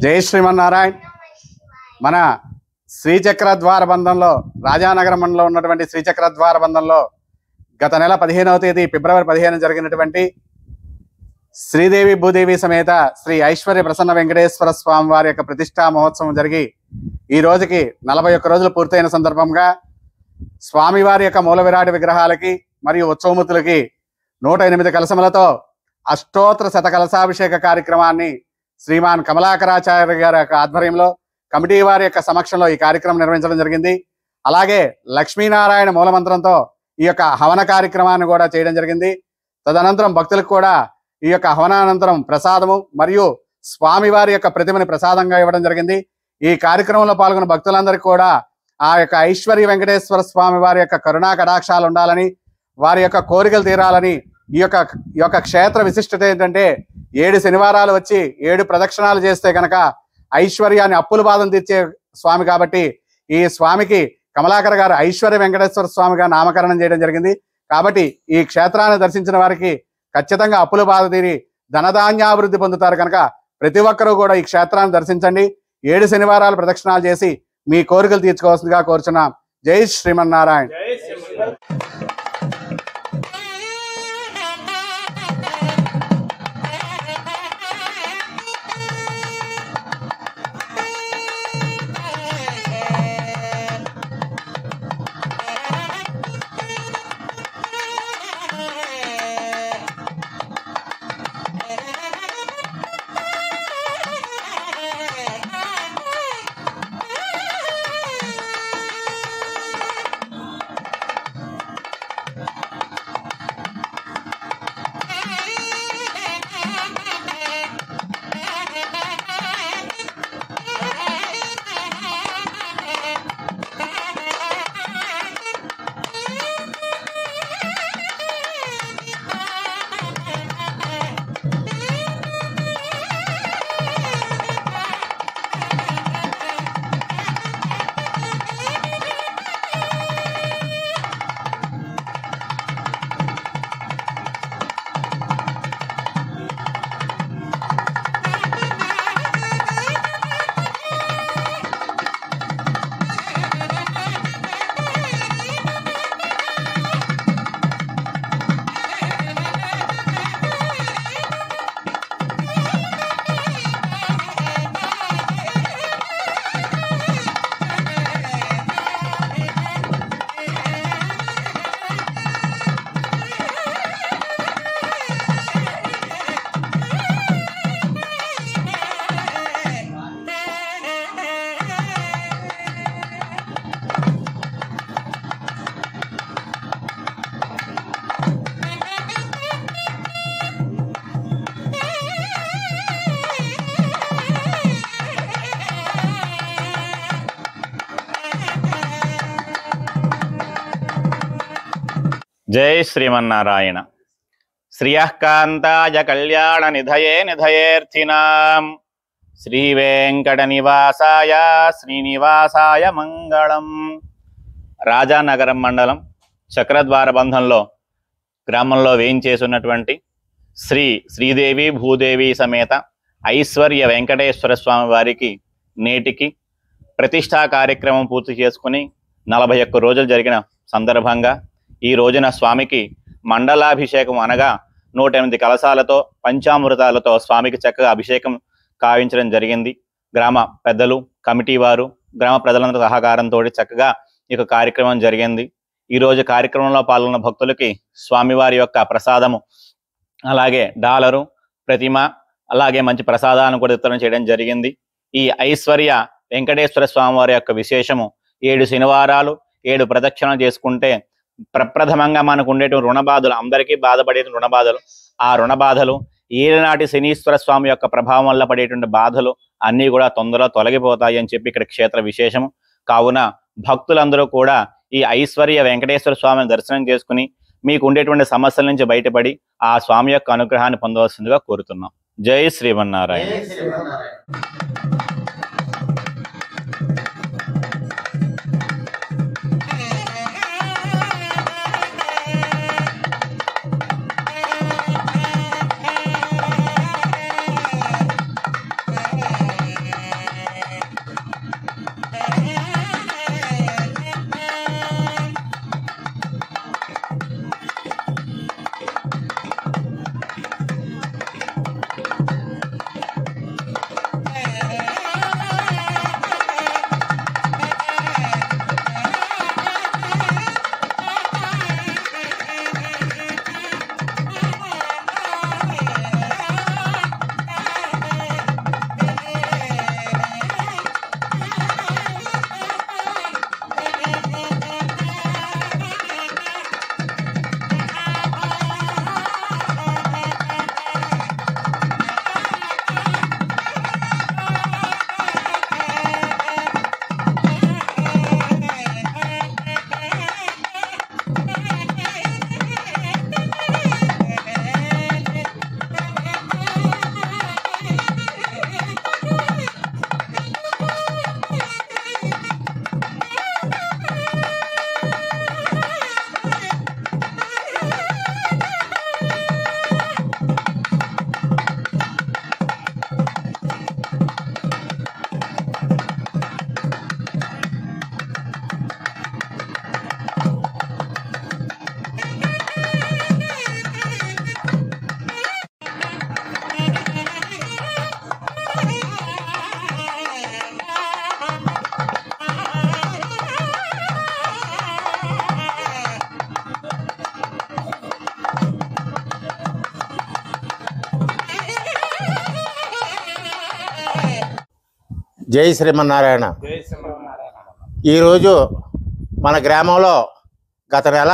జై శ్రీమన్నారాయణ. మన శ్రీచక్ర ద్వార బంధంలో రాజానగరం మండలంలో ఉన్నటువంటి శ్రీచక్ర ద్వార బంధంలో గత నెల 15వ తేదీ ఫిబ్రవరి 15 జరిగినటువంటి శ్రీదేవి భూదేవి సమేత శ్రీ ఐశ్వర్య ప్రసన్న వెంకటేశ్వర స్వామి వారి యొక్క ప్రతిష్టా మహోత్సవం జరిగి ఈ రోజుకి 41 రోజులు పూర్తయిన సందర్భంగా స్వామివారి యొక్క మూల విరాట్ విగ్రహాలకి మరియు ఉత్సవమూర్తులకి 108 కలశములతో అష్టోత్తర శత కలశాభిషేక కార్యక్రమాన్ని శ్రీమాన్ కమలాకరాచార్య గారి యొక్క ఆధ్వర్యంలో కమిటీ వారి యొక్క సమక్షంలో ఈ కార్యక్రమం నిర్వహించడం జరిగింది. అలాగే లక్ష్మీనారాయణ మూలమంత్రంతో ఈ యొక్క హవన కార్యక్రమాన్ని కూడా చేయడం జరిగింది. తదనంతరం భక్తులకు కూడా ఈ యొక్క హవనానంతరం ప్రసాదము మరియు స్వామివారి యొక్క ప్రతిమని ప్రసాదంగా ఇవ్వడం జరిగింది. ఈ కార్యక్రమంలో పాల్గొన్న భక్తులందరికీ కూడా ఆ యొక్క ఐశ్వర్య వెంకటేశ్వర స్వామి వారి యొక్క కరుణా కటాక్షాలు ఉండాలని, వారి యొక్క కోరికలు తీరాలని, ఈ యొక్క క్షేత్ర విశిష్టత ఏంటంటే 7 శనివారాలు వచ్చి 7 ప్రదక్షిణాలు చేస్తే కనుక ఐశ్వర్యాన్ని అప్పుల బాధను తీర్చే స్వామి కాబట్టి ఈ స్వామికి కమలాకర్ గారు ఐశ్వర్య వెంకటేశ్వర స్వామిగా నామకరణం చేయడం జరిగింది. కాబట్టి ఈ క్షేత్రాన్ని దర్శించిన వారికి ఖచ్చితంగా అప్పుల బాధ తీరి ధనధాన్యాభివృద్ధి పొందుతారు. కనుక ప్రతి ఒక్కరూ కూడా ఈ క్షేత్రాన్ని దర్శించండి. 7 శనివారాలు ప్రదక్షిణాలు చేసి మీ కోరికలు తీర్చుకోవాల్సిందిగా కోరుచున్నాం. జై శ్రీమన్నారాయణ. జై శ్రీమన్నారాయణ. శ్రియఃకాంతాయ కళ్యాణ నిధయే నిధయేర్థినాం శ్రీ వెంకట నివాసాయ శ్రీనివాసాయ మంగళం. రాజానగరం మండలం చక్రద్వార బంధంలో గ్రామంలో వేయించేసున్నటువంటి శ్రీదేవి భూదేవి సమేత ఐశ్వర్య వెంకటేశ్వర స్వామి వారికి నేటికి ప్రతిష్టా కార్యక్రమం పూర్తి చేసుకుని 41 రోజులు జరిగిన సందర్భంగా ఈ రోజున స్వామికి మండలాభిషేకం అనగా 108 కలశాలతో పంచామృతాలతో స్వామికి చక్కగా అభిషేకం కావించడం జరిగింది. గ్రామ పెద్దలు, కమిటీ వారు, గ్రామ ప్రజలందరి సహకారంతో చక్కగా ఈ కార్యక్రమం జరిగింది. ఈరోజు కార్యక్రమంలో పాల్గొన్న భక్తులకి స్వామివారి యొక్క ప్రసాదము, అలాగే డాలరు, ప్రతిమ, అలాగే మంచి ప్రసాదాన్ని కూడా వితరణ చేయడం జరిగింది. ఈ ఐశ్వర్య వెంకటేశ్వర స్వామివారి యొక్క విశేషము 7 శనివారాలు 7 ప్రదక్షిణలు చేసుకుంటే ప్రప్రథమంగా మనకు ఉండేటువంటి రుణబాధలు, అందరికీ బాధపడే రుణబాధలు, ఆ రుణబాధలు ఏనాటి శనీశ్వర స్వామి యొక్క ప్రభావం వల్ల పడేటువంటి బాధలు అన్నీ కూడా తొందరగా తొలగిపోతాయి అని చెప్పి ఇక్కడ క్షేత్ర విశేషము. కావున భక్తులందరూ కూడా ఈ ఐశ్వర్య వెంకటేశ్వర స్వామిని దర్శనం చేసుకుని మీకు ఉండేటువంటి సమస్యల నుంచి బయటపడి ఆ స్వామి యొక్క అనుగ్రహాన్ని పొందవలసిందిగా కోరుతున్నాం. జై శ్రీమన్నారాయణ. జై శ్రీమన్నారాయణ. ఈరోజు మన గ్రామంలో గత నెల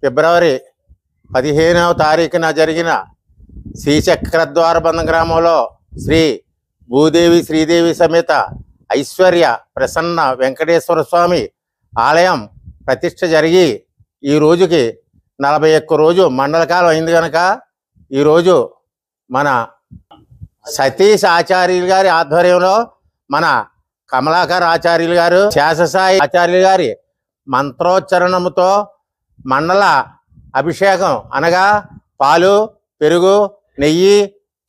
ఫిబ్రవరి 15వ తారీఖున జరిగిన శ్రీచక్రద్వారబంధం గ్రామంలో శ్రీ భూదేవి శ్రీదేవి సమేత ఐశ్వర్య ప్రసన్న వెంకటేశ్వర స్వామి ఆలయం ప్రతిష్ఠ జరిగి ఈ రోజుకి 41 రోజు మండల కాలం అయింది కనుక ఈరోజు మన సతీష్ ఆచార్యులు గారి ఆధ్వర్యంలో మన కమలాకర్ ఆచార్యులు గారు, శేషసాయి ఆచార్యులు గారి మంత్రోచ్చరణముతో మండల అభిషేకం అనగా పాలు, పెరుగు, నెయ్యి,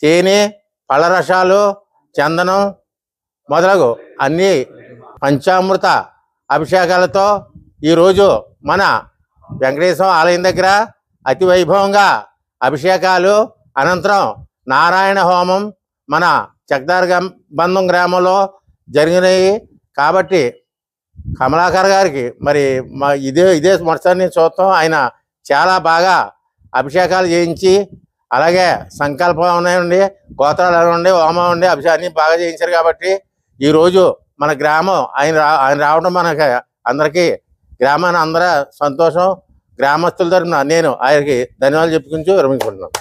తేనె, పళ్ళరసాలు, చందనం మొదలగు అన్ని పంచామృత అభిషేకాలతో ఈరోజు మన వెంకటేశ్వర ఆలయం దగ్గర అతి వైభవంగా అభిషేకాలు అనంతరం నారాయణ హోమం మన చక్రద్వారబంధం గ్రామంలో జరిగినాయి. కాబట్టి కమలాకర్ గారికి మరి ఇదే మొదటిసారి నేను చూస్తాం. ఆయన చాలా బాగా అభిషేకాలు చేయించి అలాగే సంకల్పం ఉన్నాయండి, గోత్రాలు ఉండి, హోమం ఉండి, అభిషేకాన్ని బాగా చేయించారు. కాబట్టి ఈరోజు మన గ్రామం ఆయన రావడం మనకి అందరికీ గ్రామాన్ని అందరూ సంతోషం. గ్రామస్తుల తరఫున నేను ఆయనకి ధన్యవాదాలు చెప్పుకుంటూ విరమించుకుంటున్నాను.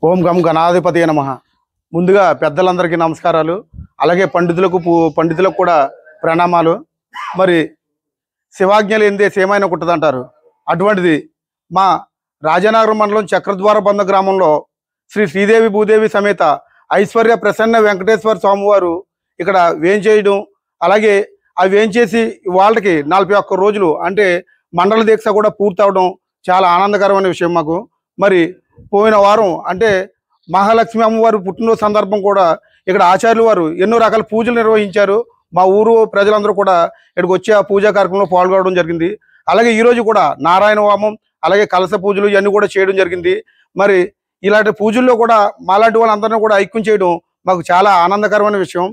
ఓం గం గణాధిపతి నమః. ముందుగా పెద్దలందరికీ నమస్కారాలు, అలాగే పండితులకు కూడా ప్రణామాలు. మరి శివాజ్ఞలు ఏందే సేమైన కుట్టదంటారు. అటువంటిది మా రాజానగరం మండలం చక్రద్వారబంధం గ్రామంలో శ్రీ శ్రీదేవి భూదేవి సమేత ఐశ్వర్య ప్రసన్న వెంకటేశ్వర స్వామివారు ఇక్కడ వేంచేయడం, అలాగే అవి వేంచేసి వాళ్ళకి 41 రోజులు అంటే మండల దీక్ష కూడా పూర్తవడం చాలా ఆనందకరమైన విషయం మాకు. మరి పోయిన వారం అంటే మహాలక్ష్మి అమ్మవారు పుట్టినరోజు సందర్భం కూడా ఇక్కడ ఆచార్యులు వారు ఎన్నో రకాల పూజలు నిర్వహించారు. మా ఊరు ప్రజలందరూ కూడా ఇక్కడికి వచ్చి ఆ పూజా కార్యక్రమంలో పాల్గొనడం జరిగింది. అలాగే ఈరోజు కూడా నారాయణ హోమం, అలాగే కలశ పూజలు ఇవన్నీ కూడా చేయడం జరిగింది. మరి ఇలాంటి పూజల్లో కూడా మాలాంటి వాళ్ళందరినీ కూడా ఐక్యం చేయడం మాకు చాలా ఆనందకరమైన విషయం.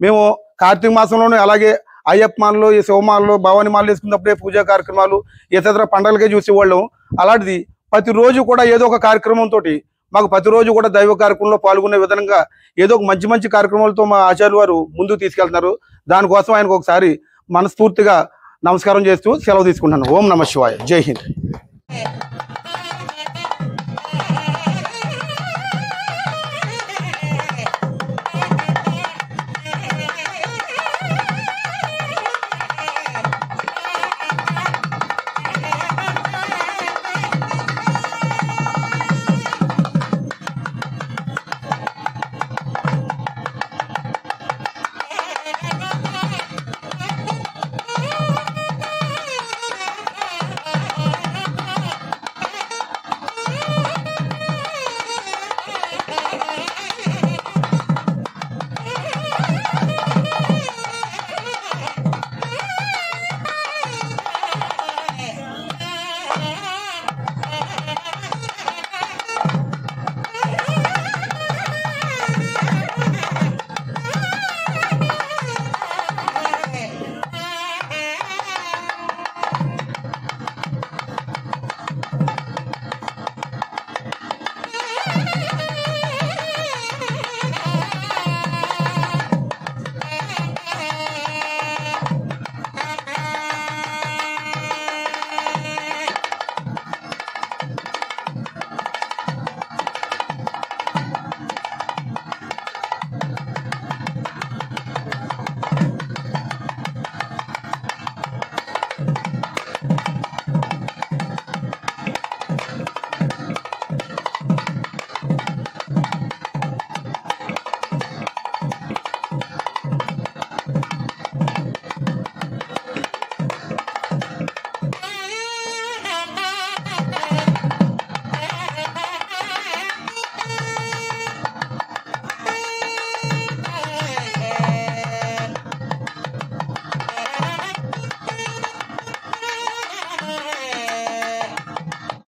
మేము కార్తీక మాసంలోనే అలాగే అయ్యప్ప మాలలు, ఈ శివమాలలు, భవాని మాలలు వేసుకున్నప్పుడే పూజా కార్యక్రమాలు ఇతర పండుగలకే చూసేవాళ్ళం. అలాంటిది ప్రతిరోజు కూడా ఏదో ఒక కార్యక్రమంతో మాకు ప్రతిరోజు కూడా దైవ కార్యక్రమంలో పాల్గొనే విధంగా ఏదో ఒక మంచి కార్యక్రమాలతో మా ఆచార్యులు వారు ముందుకు తీసుకెళ్తున్నారు. దానికోసం ఆయనకు ఒకసారి మనస్ఫూర్తిగా నమస్కారం చేస్తూ సెలవు తీసుకుంటున్నాను. ఓం నమః శివాయ. జై హింద్.